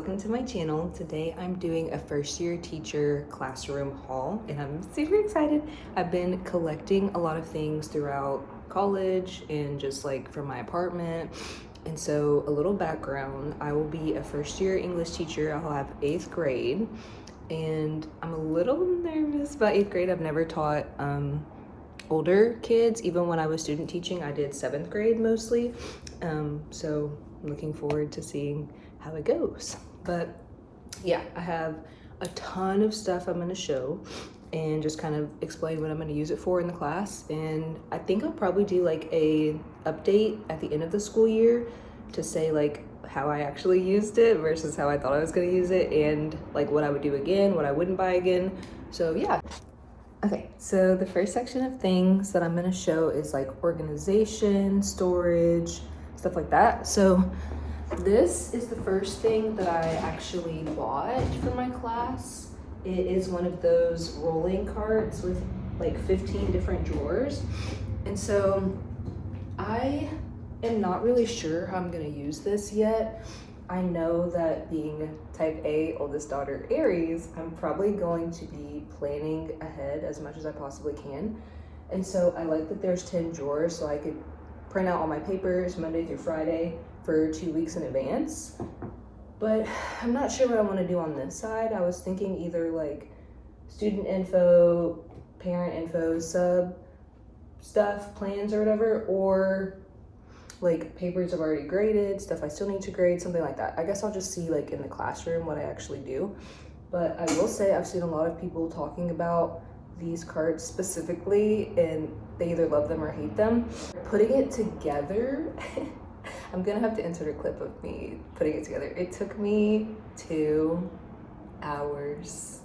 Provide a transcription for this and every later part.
welcome to my channel. Today I'm doing a first year teacher classroom haul and I'm super excited. I've been collecting a lot of things throughout college and just like from my apartment. And so a little background, I will be a first year English teacher. I'll have 8th grade and I'm a little nervous about 8th grade. I've never taught older kids. Even when I was student teaching, I did 7th grade mostly. So I'm looking forward to seeing how it goes. But yeah, I have a ton of stuff I'm gonna show and just kind of explain what I'm gonna use it for in the class. And I think I'll probably do like a update at the end of the school year to say like how I actually used it versus how I thought I was gonna use it, and like what I would do again, what I wouldn't buy again. So yeah. Okay, so the first section of things that I'm gonna show is like organization, storage, stuff like that. So this is the first thing that I actually bought for my class. It is one of those rolling carts with like 15 different drawers. And so I am not really sure how I'm gonna use this yet. I know that being type A, oldest daughter Aries, I'm probably going to be planning ahead as much as I possibly can. And so I like that there's 10 drawers so I could print out all my papers Monday through Friday for 2 weeks in advance. But I'm not sure what I want to do on this side. I was thinking either like student info, parent info, sub stuff, plans or whatever, or like papers I've already graded, stuff I still need to grade, something like that. I guess I'll just see like in the classroom what I actually do. But I will say I've seen a lot of people talking about these cards specifically and they either love them or hate them. Putting it together, I'm gonna have to insert a clip of me putting it together. It took me 2 hours.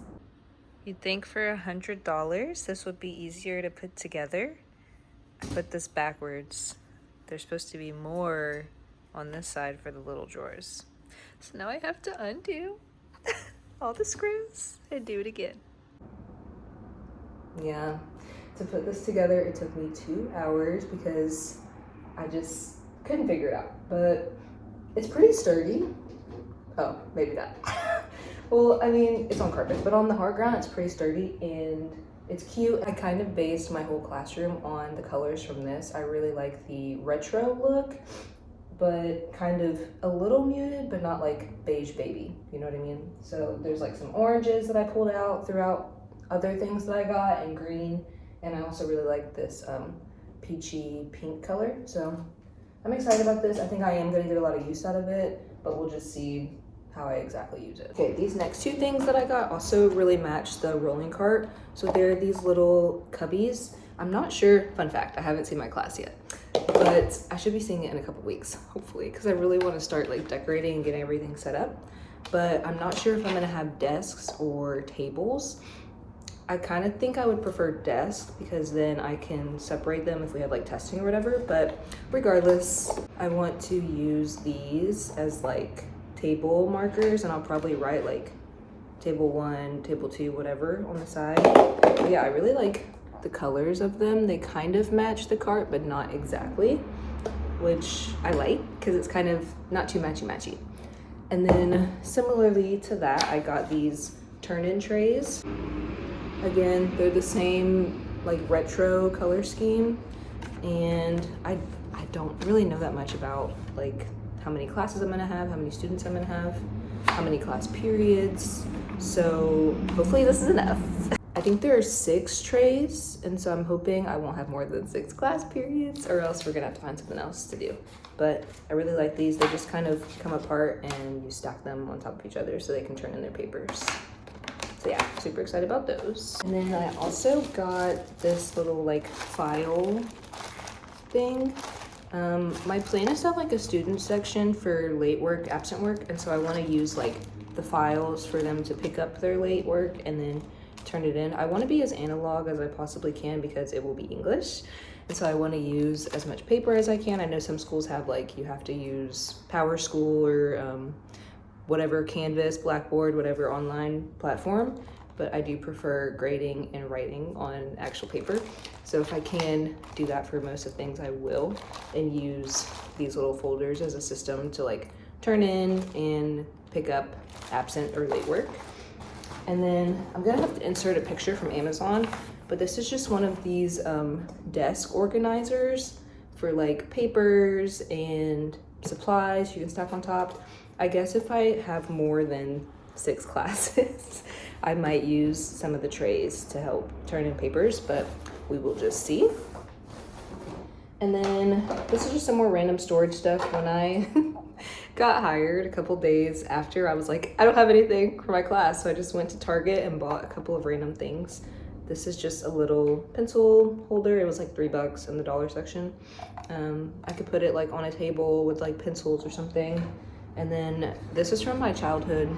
You'd think for $100 this would be easier to put together. I put this backwards. There's supposed to be more on this side for the little drawers. So now I have to undo all the screws and do it again. Yeah, to put this together, it took me 2 hours because I just couldn't figure it out, but it's pretty sturdy. Oh, maybe that. Well, I mean, it's on carpet, but on the hard ground, it's pretty sturdy and it's cute. I kind of based my whole classroom on the colors from this. I really like the retro look, but kind of a little muted, but not like beige baby, you know what I mean? So there's like some oranges that I pulled out throughout other things that I got, and green, and I also really like this peachy pink color. So I'm excited about this. I think I am gonna get a lot of use out of it, but we'll just see how I exactly use it. Okay, these next 2 things that I got also really match the rolling cart. So they're these little cubbies. I'm not sure, fun fact, I haven't seen my class yet, but I should be seeing it in a couple weeks, hopefully, because I really want to start like decorating and getting everything set up. But I'm not sure if I'm gonna have desks or tables. I kind of think I would prefer desks because then I can separate them if we have like testing or whatever. But regardless, I want to use these as like table markers, and I'll probably write like table 1, table 2, whatever on the side. But yeah, I really like the colors of them. They kind of match the cart, but not exactly, which I like because it's kind of not too matchy-matchy. And then similarly to that, I got these turn-in trays. Again, they're the same like retro color scheme, and I don't really know that much about like how many classes I'm gonna have, how many students I'm gonna have, how many class periods. So hopefully this is enough. I think there are 6 trays, and so I'm hoping I won't have more than 6 class periods, or else we're gonna have to find something else to do. But I really like these. They just kind of come apart and you stack them on top of each other so they can turn in their papers. So yeah, super excited about those. And then I also got this little like file thing. My plan is to have like a student section for late work, absent work, and so I want to use like the files for them to pick up their late work and then turn it in. I want to be as analog as I possibly can because it will be English, and so I want to use as much paper as I can. I know some schools have like you have to use Power School or whatever, Canvas, Blackboard, whatever online platform, but I do prefer grading and writing on actual paper. So if I can do that for most of things, I will, and use these little folders as a system to like turn in and pick up absent or late work. And then I'm gonna have to insert a picture from Amazon, but this is just one of these desk organizers for like papers and supplies you can stack on top. I guess if I have more than 6 classes, I might use some of the trays to help turn in papers, but we will just see. And then this is just some more random storage stuff. When I got hired a couple days after, I was like, I don't have anything for my class. So I just went to Target and bought a couple of random things. This is just a little pencil holder. It was like $3 in the dollar section. I could put it like on a table with like pencils or something. And then this is from my childhood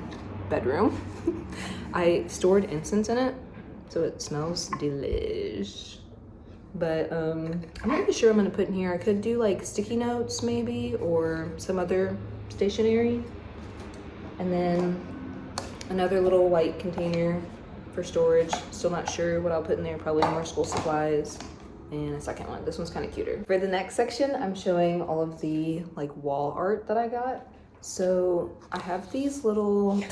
bedroom. I stored incense in it, so it smells delish. But I'm not really sure what I'm gonna put in here. I could do like sticky notes maybe, or some other stationery. And then another little white container for storage. Still not sure what I'll put in there. Probably more school supplies. And a second one. This one's kind of cuter. For the next section, I'm showing all of the like wall art that I got. So I have these little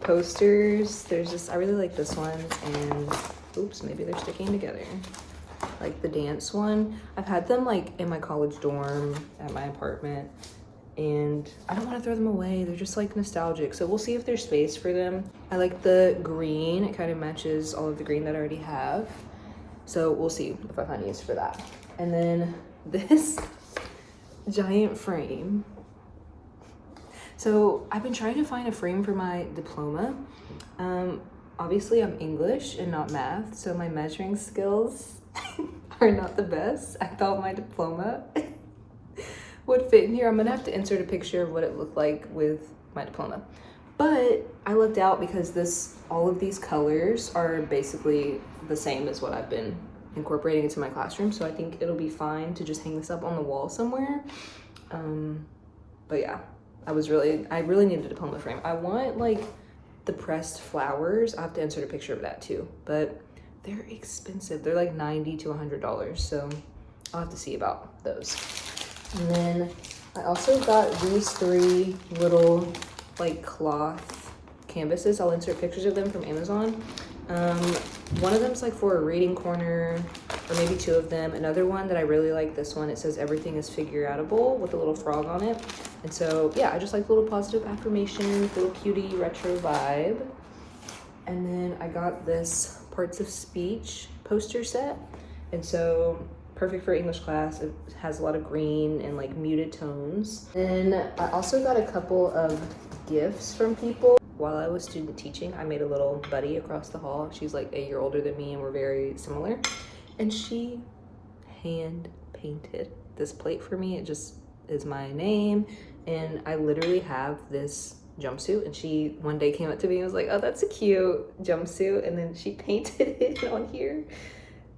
posters. There's this, I really like this one, and oops, maybe they're sticking together. Like the dance one. I've had them like in my college dorm at my apartment, and I don't want to throw them away. They're just like nostalgic. So we'll see if there's space for them. I like the green. It kind of matches all of the green that I already have. So we'll see if I find use for that. And then this giant frame. So I've been trying to find a frame for my diploma. Obviously I'm English and not math, so my measuring skills are not the best. I thought my diploma would fit in here. I'm gonna have to insert a picture of what it looked like with my diploma. But I lucked out because all of these colors are basically the same as what I've been incorporating into my classroom. So I think it'll be fine to just hang this up on the wall somewhere. But yeah, I really need a diploma frame. I want like the pressed flowers. I have to insert a picture of that too, but they're expensive. They're like $90 to $100. So I'll have to see about those. And then I also got these 3 little like cloth canvases. I'll insert pictures of them from Amazon. One of them's like for a reading corner, or maybe 2 of them. Another one that I really like, this one, it says everything is figure-outable with a little frog on it. And so yeah, I just like little positive affirmations, little cutie retro vibe. And then I got this parts of speech poster set. And so perfect for English class. It has a lot of green and like muted tones. And I also got a couple of gifts from people. While I was student teaching, I made a little buddy across the hall. She's like 8 years older than me and we're very similar. And she hand painted this plate for me. It just is my name. And I literally have this jumpsuit, and she one day came up to me and was like, oh, that's a cute jumpsuit. And then she painted it on here.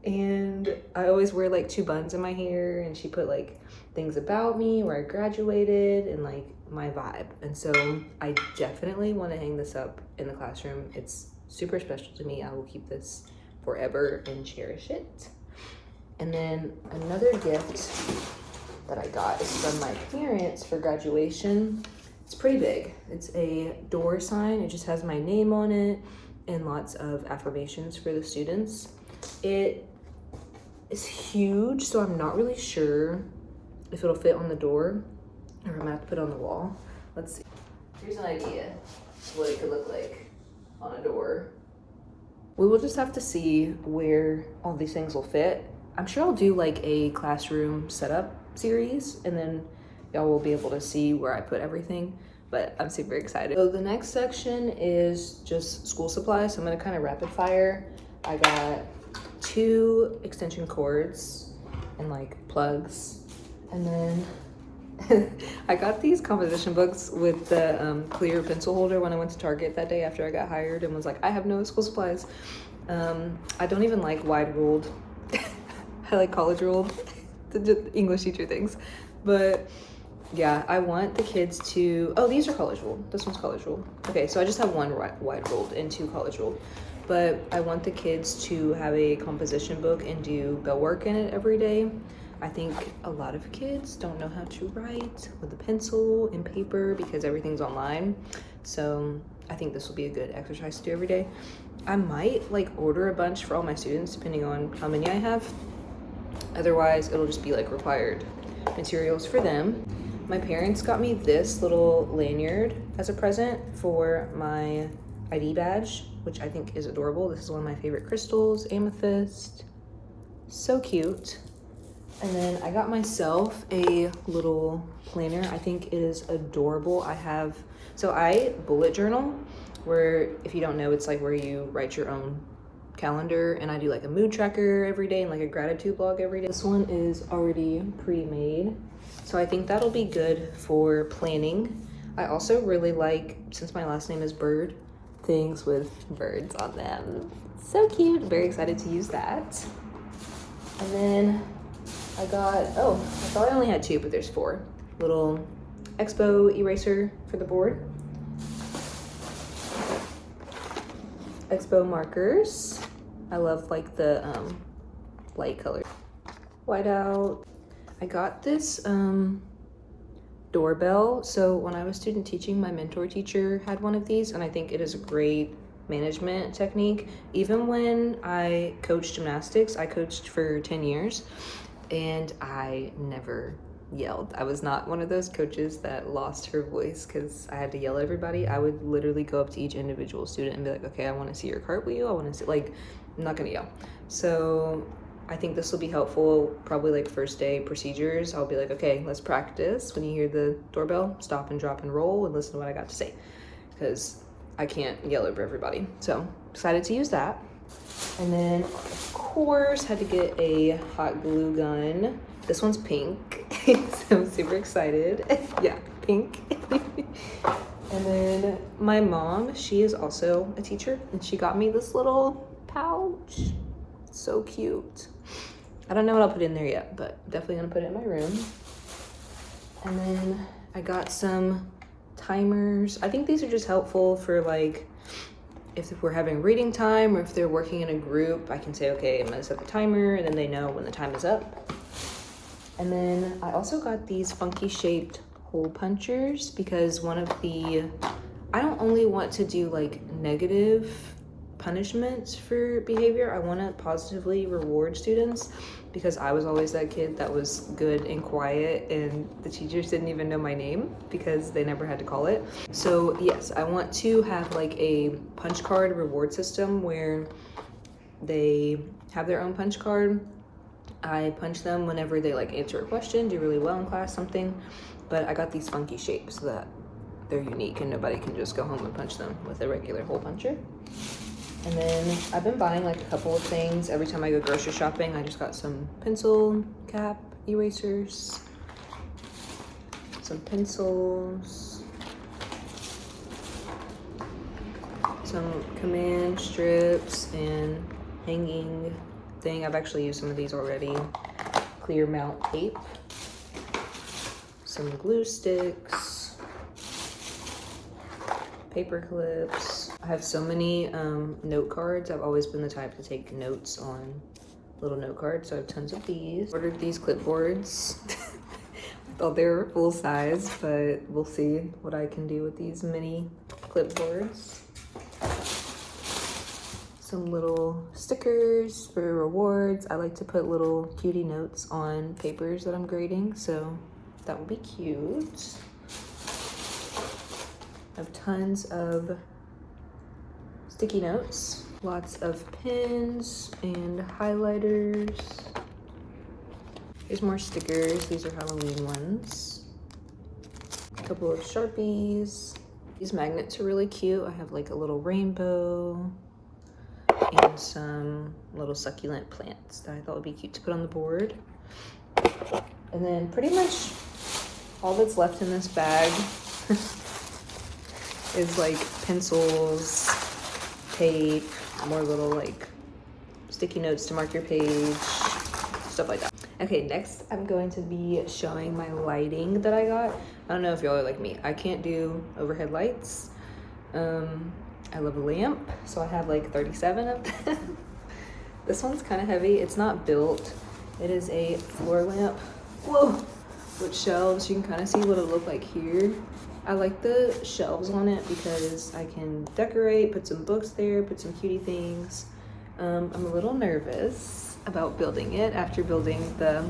And I always wear like 2 buns in my hair, and she put like things about me, where I graduated, and like my vibe. And so I definitely want to hang this up in the classroom. It's super special to me. I will keep this forever and cherish it. And then another gift that I got is from my parents for graduation. It's pretty big. It's a door sign. It just has my name on it and lots of affirmations for the students. It is huge, so I'm not really sure if it'll fit on the door or I'm gonna have to put it on the wall. Let's see. Here's an idea of what it could look like on a door. We will just have to see where all these things will fit. I'm sure I'll do like a classroom setup series, and then y'all will be able to see where I put everything, but I'm super excited. So the next section is just school supplies. So I'm gonna kind of rapid fire. I got 2 extension cords and like plugs, and then I got these composition books with the clear pencil holder when I went to Target that day after I got hired and was like, I have no school supplies. I don't even like wide ruled. I like college ruled, the English teacher things. But yeah, I want the kids to, oh, these are college ruled. This one's college ruled. Okay, so I just have 1 wide ruled and 2 college ruled. But I want the kids to have a composition book and do bell work in it every day. I think a lot of kids don't know how to write with a pencil and paper because everything's online. So I think this will be a good exercise to do every day. I might like order a bunch for all my students depending on how many I have. Otherwise, it'll just be like required materials for them. My parents got me this little lanyard as a present for my ID badge, which I think is adorable. This is one of my favorite crystals, amethyst. So cute. And then I got myself a little planner. I think it is adorable. So I bullet journal, where if you don't know, it's like where you write your own calendar, and I do like a mood tracker every day and like a gratitude blog every day. This one is already pre-made, so I think that'll be good for planning. I also really like, since my last name is Bird, things with birds on them. So cute. Very excited to use that. And then I got, I thought I only had 2, but there's 4. Little Expo eraser for the board. Expo markers. I love like the light color. Whiteout. I got this doorbell. So when I was student teaching, my mentor teacher had one of these, and I think it is a great management technique. Even when I coached gymnastics, I coached for 10 years, and I never yelled. I was not one of those coaches that lost her voice because I had to yell at everybody. I would literally go up to each individual student and be like, okay, I want to see your cartwheel. I want to see, like, I'm not gonna yell. So I think this will be helpful, probably like first day procedures. I'll be like, okay, let's practice. When you hear the doorbell, stop and drop and roll and listen to what I got to say, because I can't yell over everybody. So excited to use that. And then of course had to get a hot glue gun. This one's pink, so I'm super excited. Yeah, pink. And then my mom, she is also a teacher, and she got me this little pouch. So cute. I don't know what I'll put in there yet, but definitely gonna put it in my room. And then I got some timers. I think these are just helpful for like, if we're having reading time or if they're working in a group, I can say, okay, I'm gonna set the timer, and then they know when the time is up. And then I also got these funky shaped hole punchers because I don't only want to do like negative punishments for behavior. I want to positively reward students, because I was always that kid that was good and quiet, and the teachers didn't even know my name because they never had to call it. So yes, I want to have like a punch card reward system where they have their own punch card. I punch them whenever they like answer a question, do really well in class, something. But I got these funky shapes so that they're unique and nobody can just go home and punch them with a regular hole puncher. And then I've been buying like a couple of things. Every time I go grocery shopping, I just got some pencil cap erasers, some pencils, some command strips and hanging thing. I've actually used some of these already. Clear mount tape, some glue sticks, paper clips. I have so many note cards. I've always been the type to take notes on little note cards, so I have tons of these. Ordered these clipboards. I thought they were full size, but we'll see what I can do with these mini clipboards. Some little stickers for rewards. I like to put little cutie notes on papers that I'm grading, so that will be cute. I have tons of sticky notes, lots of pens and highlighters. Here's more stickers. These are Halloween ones. A couple of Sharpies. These magnets are really cute. I have like a little rainbow and some little succulent plants that I thought would be cute to put on the board. And then pretty much all that's left in this bag is like pencils, tape, more little like sticky notes to mark your page, stuff like that. Okay, next I'm going to be showing my lighting that I got. I don't know if y'all are like me. I can't do overhead lights. I love a lamp, so I have like 37 of them. This one's kind of heavy. It's not built It is a floor lamp, whoa, with shelves. You can kind of see what it looked like here. I like the shelves on it because I can decorate, put some books there, put some cutie things. I'm a little nervous about building it after building the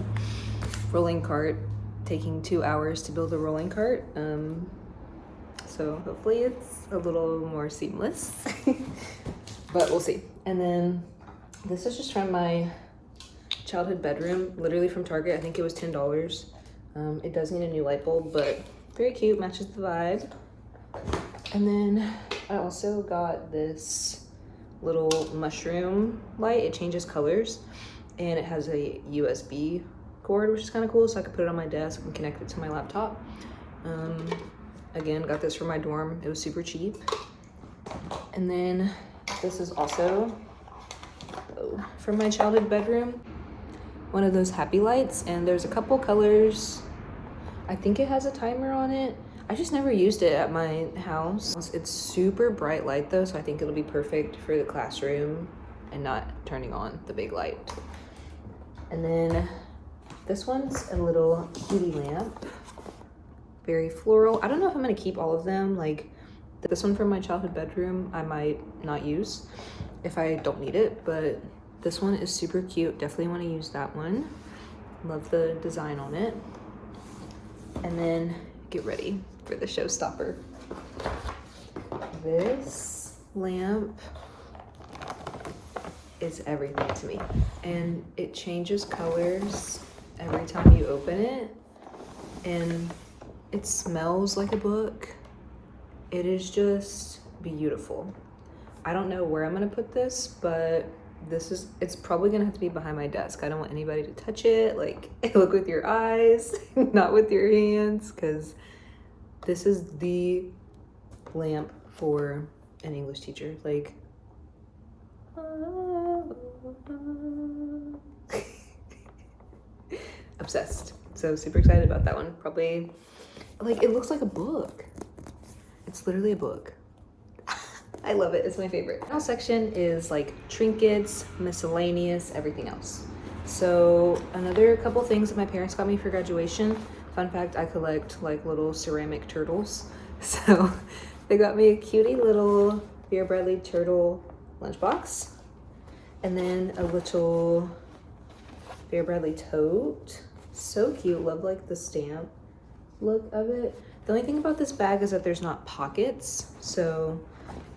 rolling cart, taking 2 hours to build a rolling cart. So hopefully it's a little more seamless, but we'll see. And then this is just from my childhood bedroom, literally from Target. I think it was $10. It does need a new light bulb, but very cute, matches the vibe. And then I also got this little mushroom light. It changes colors and it has a USB cord, which is kind of cool, so I could put it on my desk and connect it to my laptop. Again, got this from my dorm. It was super cheap. And then this is also from my childhood bedroom, one of those happy lights, and there's a couple colors. I think it has a timer on it. I just never used it at my house. It's super bright light though, so I think it'll be perfect for the classroom and not turning on the big light. And then this one's a little cutie lamp, very floral. I don't know if I'm gonna keep all of them. Like this one from my childhood bedroom, I might not use if I don't need it, but this one is super cute. Definitely want to use that one. Love the design on it. And then get ready for the showstopper. This lamp is everything to me, and it changes colors every time you open it, and it smells like a book. It is just beautiful. I don't know where I'm gonna put this, but it's probably gonna have to be behind my desk. I don't want anybody to touch it. Like, look with your eyes, not with your hands, because this is the lamp for an English teacher. Like, obsessed. So super excited about that one. Probably, like, it looks like a book. It's literally a book. I love it. It's my favorite. Now section is like trinkets, miscellaneous, everything else. So another couple things that my parents got me for graduation. Fun fact, I collect like little ceramic turtles. So they got me a cutie little Vera Bradley turtle lunchbox. And then a little Vera Bradley tote. So cute. Love like the stamp look of it. The only thing about this bag is that there's not pockets. So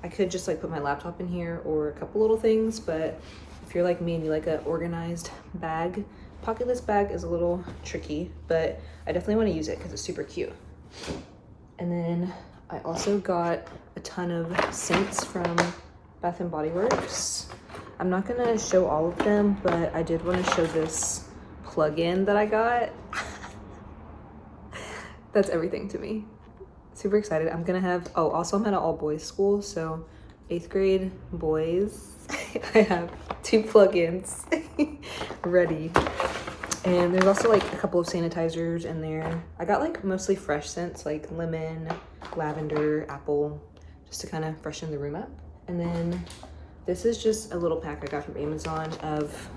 I could just like put my laptop in here or a couple little things, but if you're like me and you like an organized bag, pocketless bag is a little tricky, but I definitely want to use it because it's super cute. And then I also got a ton of scents from Bath and Body Works. I'm not gonna show all of them, but I did want to show this plug-in that I got. That's everything to me. Super excited. I'm gonna have, also I'm at an all boys school, so 8th grade boys. I have 2 plugins ready. And there's also like a couple of sanitizers in there. I got like mostly fresh scents like lemon, lavender, apple, just to kind of freshen the room up. And then this is just a little pack I got from Amazon of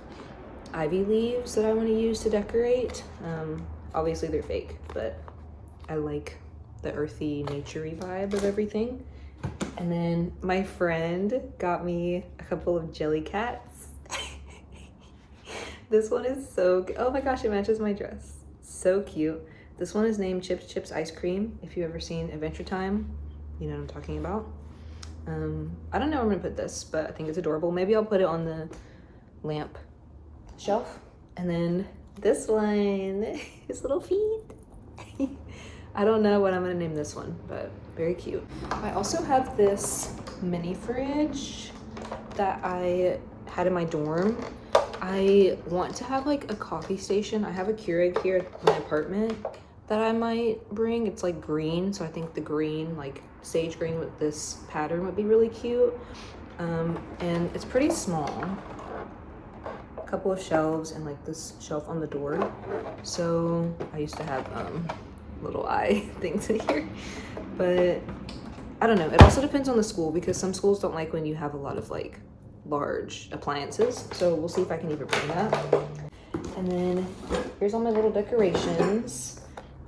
ivy leaves that I want to use to decorate. Obviously they're fake, but I like the earthy, naturey vibe of everything. And then my friend got me a couple of jelly cats. This one is so, oh my gosh, it matches my dress. So cute. This one is named Chips Chips Ice Cream. If you've ever seen Adventure Time, you know what I'm talking about. I don't know where I'm gonna put this, but I think it's adorable. Maybe I'll put it on the lamp shelf. And then this one, his little feet. I don't know what I'm gonna name this one, but very cute. I also have this mini fridge that I had in my dorm. I want to have like a coffee station. I have a Keurig here at my apartment that I might bring. It's like green, so I think the green, like sage green with this pattern would be really cute. And it's pretty small. A couple of shelves and like this shelf on the door. So I used to have little eye things in here, but I don't know. It also depends on the school because some schools don't like when you have a lot of like large appliances. So we'll see if I can even bring that. And then here's all my little decorations.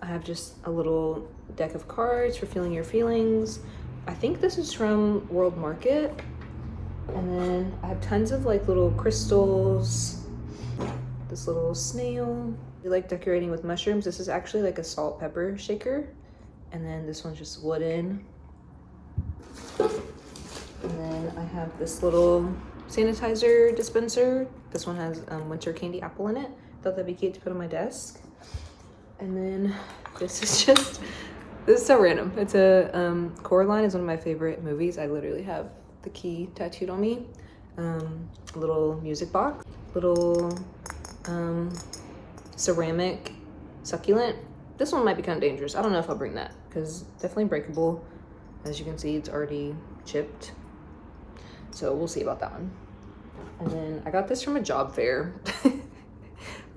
I have just a little deck of cards for feeling your feelings. I think this is from World Market. And then I have tons of like little crystals. This little snail. I like decorating with mushrooms. This is actually like a salt pepper shaker. And then this one's just wooden. And then I have this little sanitizer dispenser. This one has winter candy apple in it. Thought that'd be cute to put on my desk. And then this is so random. It's a Coraline is one of my favorite movies. I literally have the key tattooed on me. A little music box, little ceramic succulent. This one might be kind of dangerous. I don't know if I'll bring that because definitely breakable. As you can see, it's already chipped. So we'll see about that one. And then I got this from a job fair.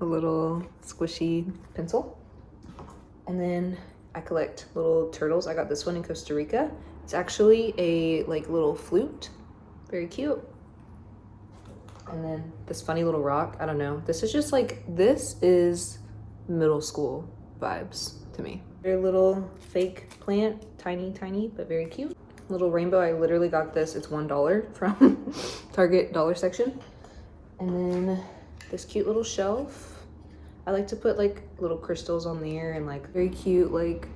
A little squishy pencil. And then I collect little turtles. I got this one in Costa Rica. It's actually a like little flute. Very cute. And then this funny little rock. I don't know. This is just like, this is middle school vibes to me. Very little fake plant. Tiny, but very cute. Little rainbow. I literally got this. It's $1 from Target dollar section. And then this cute little shelf. I like to put like little crystals on there and like very cute like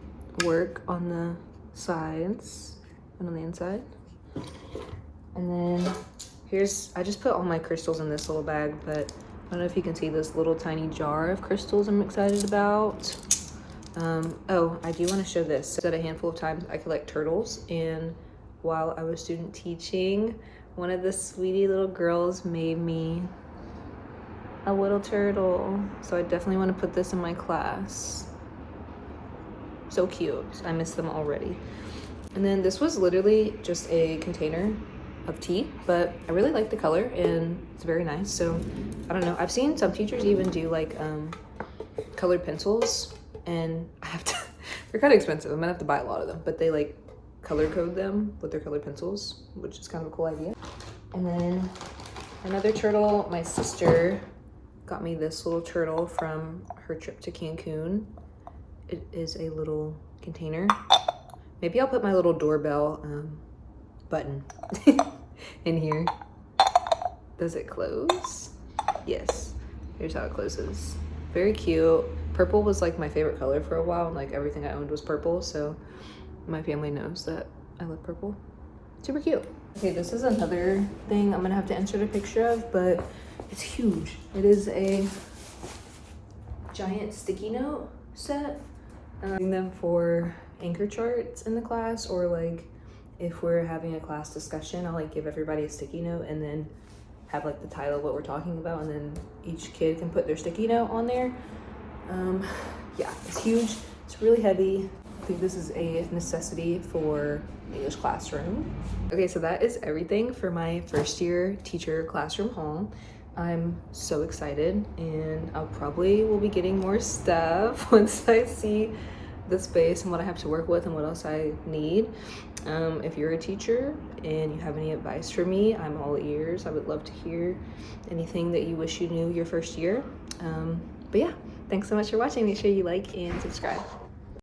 work on the sides and on the inside. And then I just put all my crystals in this little bag, but I don't know if you can see this little tiny jar of crystals I'm excited about. Oh, I do want to show this. I said a handful of times I collect turtles, and while I was student teaching, one of the sweetie little girls made me a little turtle. So I definitely want to put this in my class. So cute. I miss them already. And then this was literally just a container of tea, but I really like the color and it's very nice. So I don't know. I've seen some teachers even do like colored pencils, and I have to, they're kind of expensive. I'm gonna have to buy a lot of them, but they like color code them with their colored pencils, which is kind of a cool idea. And then another turtle, my sister got me this little turtle from her trip to Cancun. It is a little container. Maybe I'll put my little doorbell button in here. Does it close? Yes. Here's how it closes. Very cute. Purple was like my favorite color for a while, and like everything I owned was purple, so my family knows that I love purple. Super cute. Okay, this is another thing I'm gonna have to insert a picture of, but it's huge. It is a giant sticky note set. Using them for anchor charts in the class, or like if we're having a class discussion, I'll like give everybody a sticky note and then have like the title of what we're talking about, and then each kid can put their sticky note on there. Yeah, it's huge. It's really heavy. I think this is a necessity for English classroom. Okay, so that is everything for my first year teacher classroom haul. I'm so excited, and I'll probably will be getting more stuff once I see the space and what I have to work with and what else I need. If you're a teacher and you have any advice for me, I'm all ears. I would love to hear anything that you wish you knew your first year. But yeah, thanks so much for watching. Make sure you like and subscribe.